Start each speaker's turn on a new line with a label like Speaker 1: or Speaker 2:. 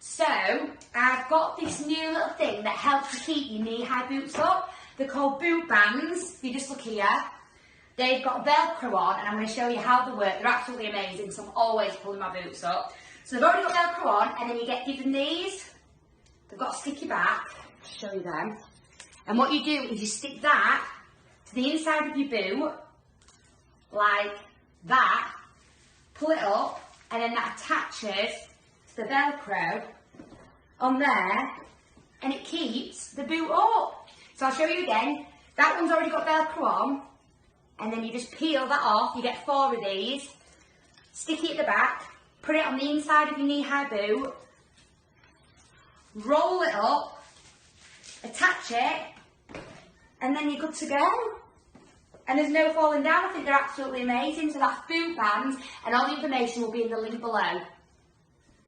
Speaker 1: So, I've got this new little thing that helps to keep your knee-high boots up. They're called BootBandz. If you just look here, they've got Velcro on, and I'm going to show you how they work. They're absolutely amazing, so I'm always pulling my boots up. So they've already got Velcro on, and then you get given these. They've got a sticky back. I'll show you them. And what you do is you stick that to the inside of your boot, like that, pull it up, and then that attaches to the Velcro on there, and it keeps the boot up. So I'll show you again. That one's already got Velcro on, and then you just peel that off. You get 4 of these, stick it at the back, put it on the inside of your knee-high boot, roll it up, attach it, and then you're good to go. And there's no falling down. I think they're absolutely amazing. So that's BootBandz, and all the information will be in the link below.